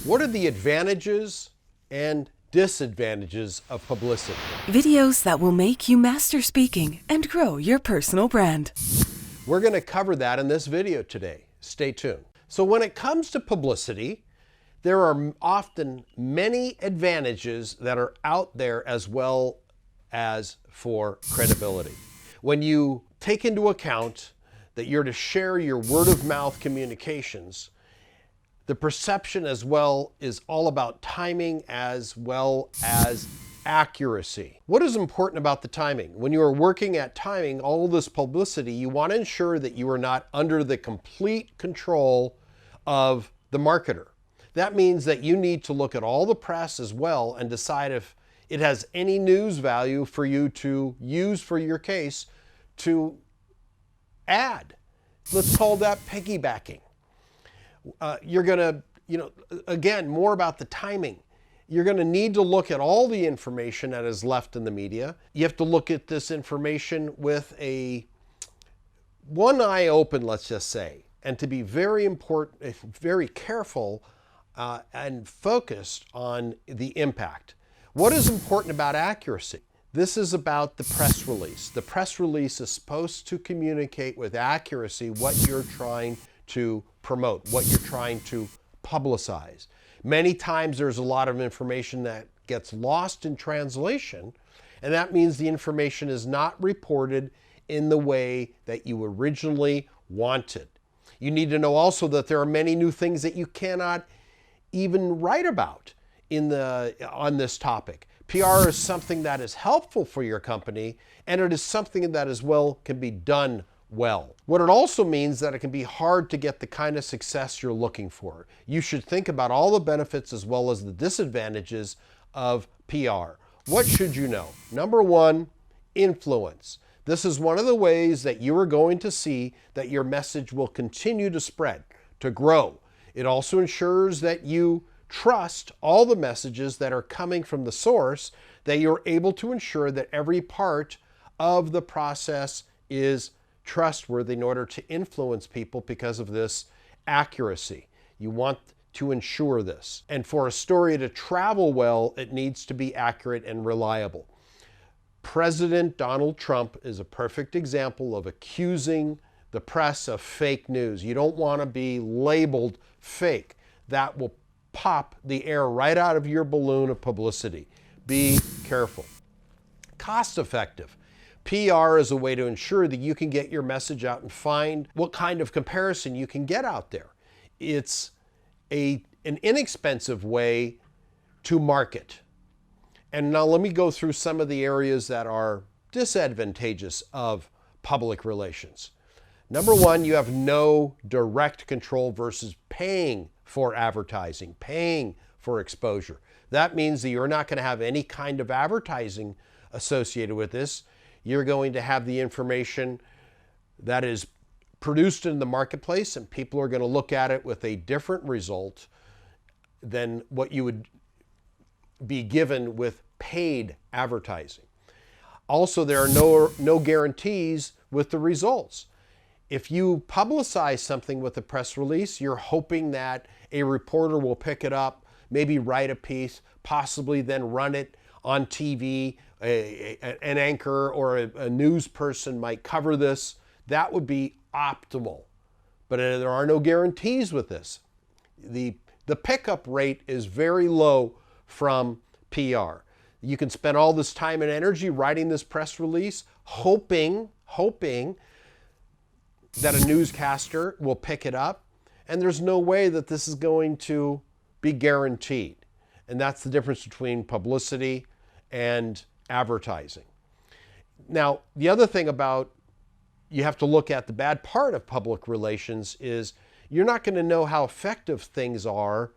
What are the advantages and disadvantages of publicity? Videos that will make you master speaking and grow your personal brand. We're going to cover that in this video today. Stay tuned. So when it comes to publicity, there are often many advantages that are out there as well as for credibility. When you take into account that you're to share your word-of-mouth communications, the perception as well is all about timing as well as accuracy. What is important about the timing? When you are working at timing all this publicity, you want to ensure that you are not under the complete control of the marketer. That means that you need to look at all the press as well and decide if it has any news value for you to use for your case to add. Let's call that piggybacking. You're going to, again, more about the timing. You're going to need to look at all the information that is left in the media. You have to look at this information with one eye open, let's just say, and to be very important, very careful and focused on the impact. What is important about accuracy? This is about the press release. The press release is supposed to communicate with accuracy what you're trying to promote, what you're trying to publicize. Many times there's a lot of information that gets lost in translation, and that means the information is not reported in the way that you originally wanted. You need to know also that there are many new things that you cannot even write about on this topic. PR is something that is helpful for your company, and it is something that as well can be done well. What it also means that it can be hard to get the kind of success you're looking for. You should think about all the benefits as well as the disadvantages of PR. What should you know? Number one, influence. This is one of the ways that you are going to see that your message will continue to spread, to grow. It also ensures that you trust all the messages that are coming from the source, that you're able to ensure that every part of the process is trustworthy in order to influence people because of this accuracy. You want to ensure this. And for a story to travel well, it needs to be accurate and reliable. President Donald Trump is a perfect example of accusing the press of fake news. You don't want to be labeled fake. That will pop the air right out of your balloon of publicity. Be careful. Cost effective. PR is a way to ensure that you can get your message out and find what kind of comparison you can get out there. It's an inexpensive way to market. And now let me go through some of the areas that are disadvantageous of public relations. Number one, you have no direct control versus paying for advertising, paying for exposure. That means that you're not going to have any kind of advertising associated with this. You're going to have the information that is produced in the marketplace, and people are going to look at it with a different result than what you would be given with paid advertising. Also, there are no guarantees with the results. If you publicize something with a press release, you're hoping that a reporter will pick it up, maybe write a piece, possibly then run it on TV. An anchor or a news person might cover this. That would be optimal. But there are no guarantees with this. The pickup rate is very low from PR. You can spend all this time and energy writing this press release, hoping that a newscaster will pick it up, and there's no way that this is going to be guaranteed. And that's the difference between publicity and advertising. Now, the other thing about you have to look at the bad part of public relations is you're not going to know how effective things are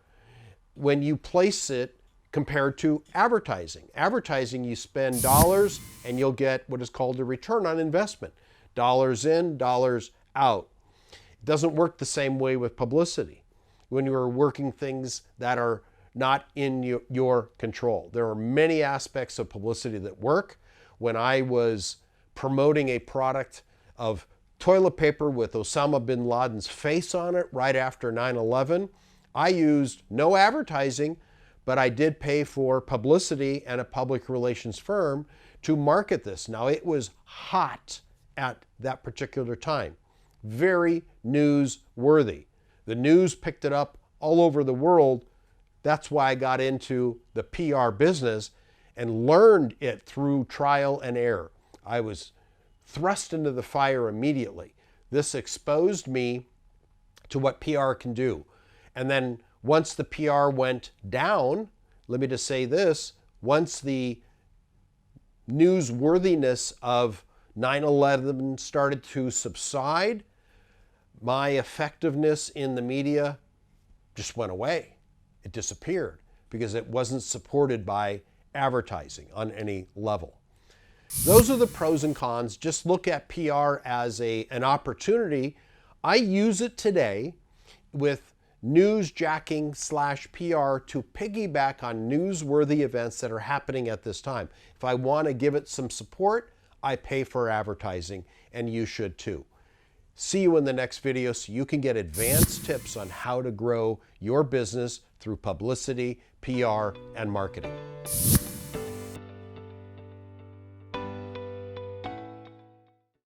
when you place it compared to advertising. Advertising, you spend dollars and you'll get what is called a return on investment. Dollars in, dollars out. It doesn't work the same way with publicity when you're working things that are not in your control. There are many aspects of publicity that work. When I was promoting a product of toilet paper with Osama bin Laden's face on it right after 9/11, I used no advertising, but I did pay for publicity and a public relations firm to market this. Now, it was hot at that particular time, very newsworthy. The news picked it up all over the world. That's why I got into the PR business and learned it through trial and error. I was thrust into the fire immediately. This exposed me to what PR can do. And then once the PR went down, let me just say this, once the newsworthiness of 9/11 started to subside, my effectiveness in the media just went away. It disappeared because it wasn't supported by advertising on any level. Those are the pros and cons. Just look at PR as an opportunity. I use it today with newsjacking/PR to piggyback on newsworthy events that are happening at this time. If I want to give it some support, I pay for advertising, and you should too. See you in the next video so you can get advanced tips on how to grow your business through publicity, PR, and marketing.